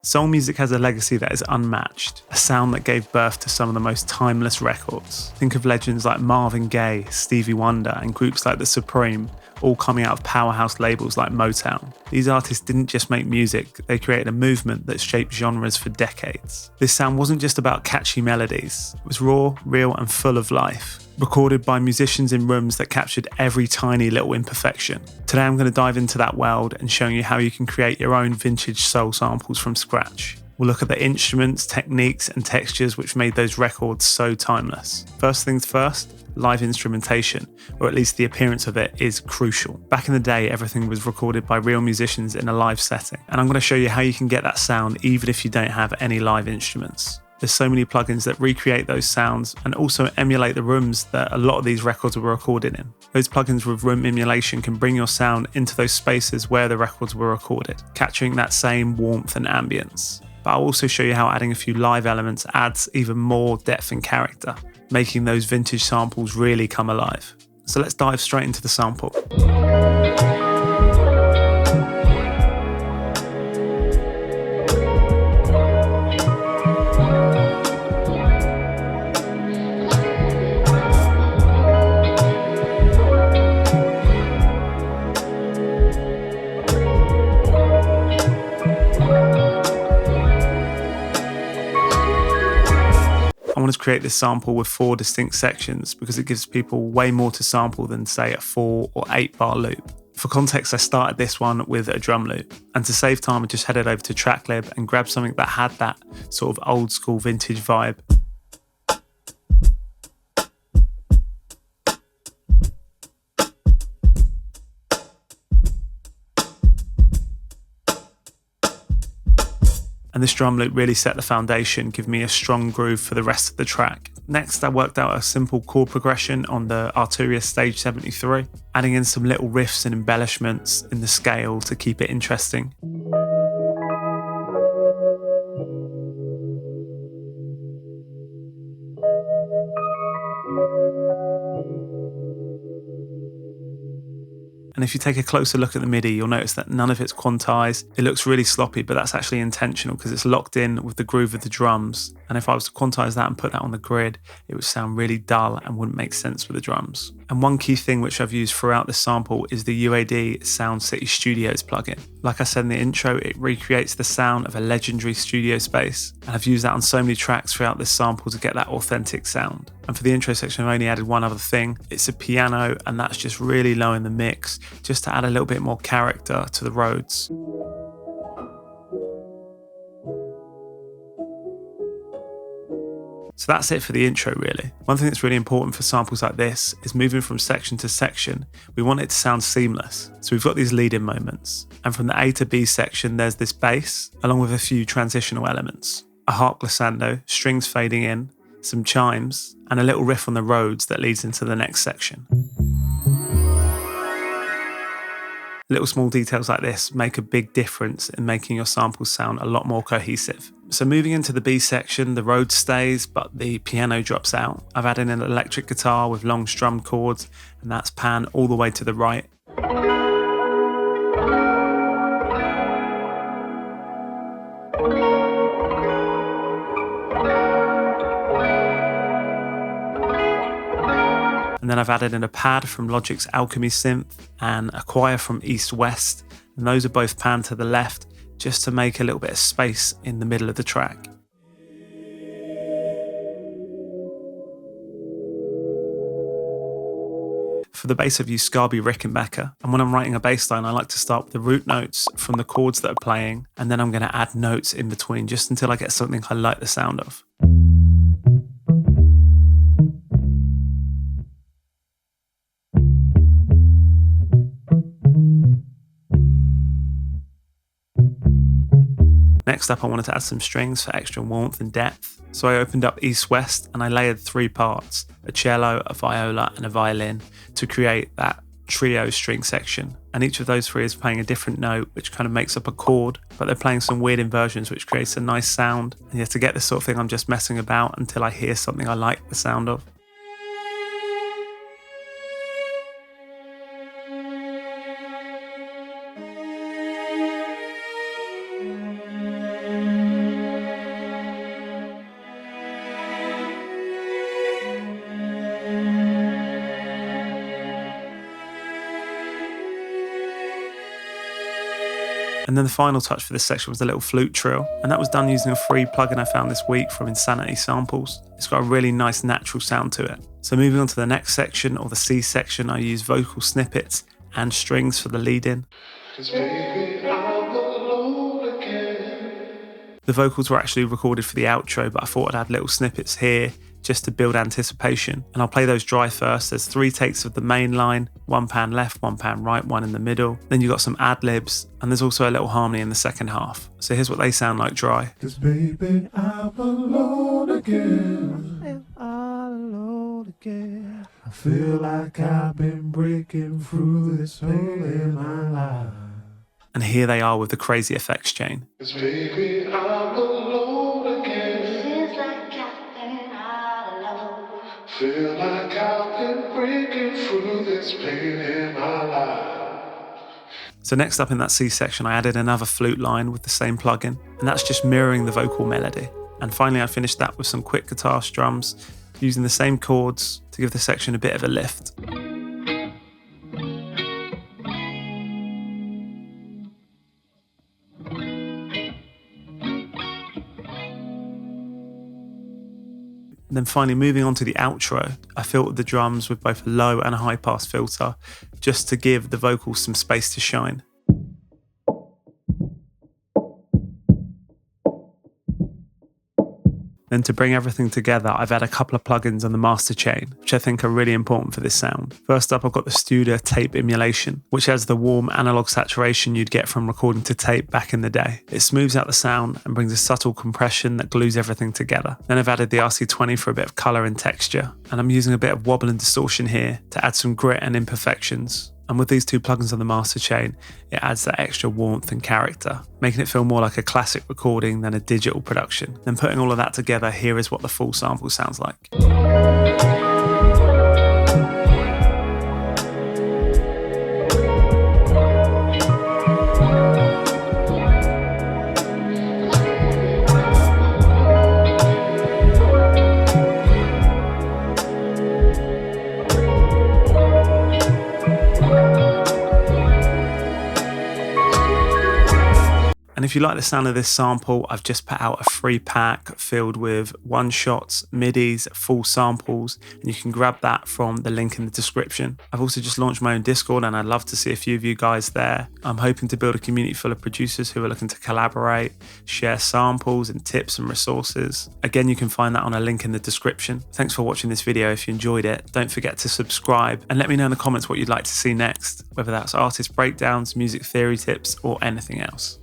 Soul music has a legacy that is unmatched, a sound that gave birth to some of the most timeless records. Think of legends like Marvin Gaye, Stevie Wonder, and groups like The Supreme, all coming out of powerhouse labels like Motown. These artists didn't just make music, they created a movement that shaped genres for decades. This sound wasn't just about catchy melodies, it was raw, real, and full of life. Recorded by musicians in rooms that captured every tiny little imperfection. Today I'm going to dive into that world and show you how you can create your own vintage soul samples from scratch. We'll look at the instruments, techniques, and textures which made those records so timeless. First things first, live instrumentation, or at least the appearance of it, is crucial. Back in the day, everything was recorded by real musicians in a live setting, and I'm going to show you how you can get that sound even if you don't have any live instruments. There's so many plugins that recreate those sounds and also emulate the rooms that a lot of these records were recorded in. Those plugins with room emulation can bring your sound into those spaces where the records were recorded, capturing that same warmth and ambience. But I'll also show you how adding a few live elements adds even more depth and character, making those vintage samples really come alive. So let's dive straight into the sample. I wanted to create this sample with 4 distinct sections because it gives people way more to sample than, say, a 4 or 8 bar loop. For context, I started this one with a drum loop, and to save time I just headed over to Tracklib and grabbed something that had that sort of old school vintage vibe. And this drum loop really set the foundation, giving me a strong groove for the rest of the track. Next, I worked out a simple chord progression on the Arturia Stage 73, adding in some little riffs and embellishments in the scale to keep it interesting. And if you take a closer look at the MIDI, you'll notice that none of it's quantized. It looks really sloppy, but that's actually intentional because it's locked in with the groove of the drums. And if I was to quantize that and put that on the grid, it would sound really dull and wouldn't make sense with the drums. And one key thing which I've used throughout this sample is the UAD Sound City Studios plugin. Like I said in the intro, it recreates the sound of a legendary studio space. And I've used that on so many tracks throughout this sample to get that authentic sound. And for the intro section, I've only added one other thing. It's a piano, and that's just really low in the mix, just to add a little bit more character to the Rhodes. So that's it for the intro, really. One thing that's really important for samples like this is moving from section to section. We want it to sound seamless. So we've got these lead-in moments. And from the A to B section, there's this bass, along with a few transitional elements. A harp glissando, strings fading in, some chimes, and a little riff on the Rhodes that leads into the next section. Little small details like this make a big difference in making your samples sound a lot more cohesive. So moving into the B section, the Rhodes stays, but the piano drops out. I've added an electric guitar with long strum chords, and that's pan all the way to the right. And then I've added in a pad from Logic's Alchemy synth and a choir from East West, and those are both panned to the left just to make a little bit of space in the middle of the track. For the bass I've used Scarby Rickenbacker, and when I'm writing a bass line I like to start with the root notes from the chords that are playing, and then I'm going to add notes in between just until I get something I like the sound of. Next up, I wanted to add some strings for extra warmth and depth. So I opened up East West and I layered 3 parts, a cello, a viola and a violin, to create that trio string section. And each of those 3 is playing a different note, which kind of makes up a chord, but they're playing some weird inversions, which creates a nice sound. And yeah, to get this sort of thing, I'm just messing about until I hear something I like the sound of. And then the final touch for this section was the little flute trill, and that was done using a free plugin I found this week from Insanity Samples. It's got a really nice natural sound to it. So moving on to the next section, or the C section, I use vocal snippets and strings for the lead in. The vocals were actually recorded for the outro, but I thought I'd add little snippets here just to build anticipation. And I'll play those dry first. There's 3 takes of the main line, 1 pan left, 1 pan right, 1 in the middle. Then you've got some ad-libs, and there's also a little harmony in the second half. So here's what they sound like dry. 'Cause baby, I'm alone again. I'm alone again. I feel like I've been breaking through this hole in my life. And here they are with the crazy effects chain. 'Cause baby, I'm alone again. Feels like I've been all alone. Feel like I've been breaking through this pain in my life. So next up in that C section, I added another flute line with the same plugin, and that's just mirroring the vocal melody. And finally, I finished that with some quick guitar strums, using the same chords to give the section a bit of a lift. And then finally, moving on to the outro, I filtered the drums with both a low and a high pass filter just to give the vocals some space to shine. Then to bring everything together, I've had a couple of plugins on the master chain, which I think are really important for this sound. First up, I've got the Studer tape emulation, which has the warm analog saturation you'd get from recording to tape back in the day. It smooths out the sound and brings a subtle compression that glues everything together. Then I've added the RC20 for a bit of color and texture, and I'm using a bit of wobble and distortion here to add some grit and imperfections. And with these 2 plugins on the master chain, it adds that extra warmth and character, making it feel more like a classic recording than a digital production. Then putting all of that together, here is what the full sample sounds like. And if you like the sound of this sample, I've just put out a free pack filled with one-shots, midis, full samples, and you can grab that from the link in the description. I've also just launched my own Discord, and I'd love to see a few of you guys there. I'm hoping to build a community full of producers who are looking to collaborate, share samples and tips and resources. Again, you can find that on a link in the description. Thanks for watching this video. If you enjoyed it, don't forget to subscribe and let me know in the comments what you'd like to see next, whether that's artist breakdowns, music theory tips, or anything else.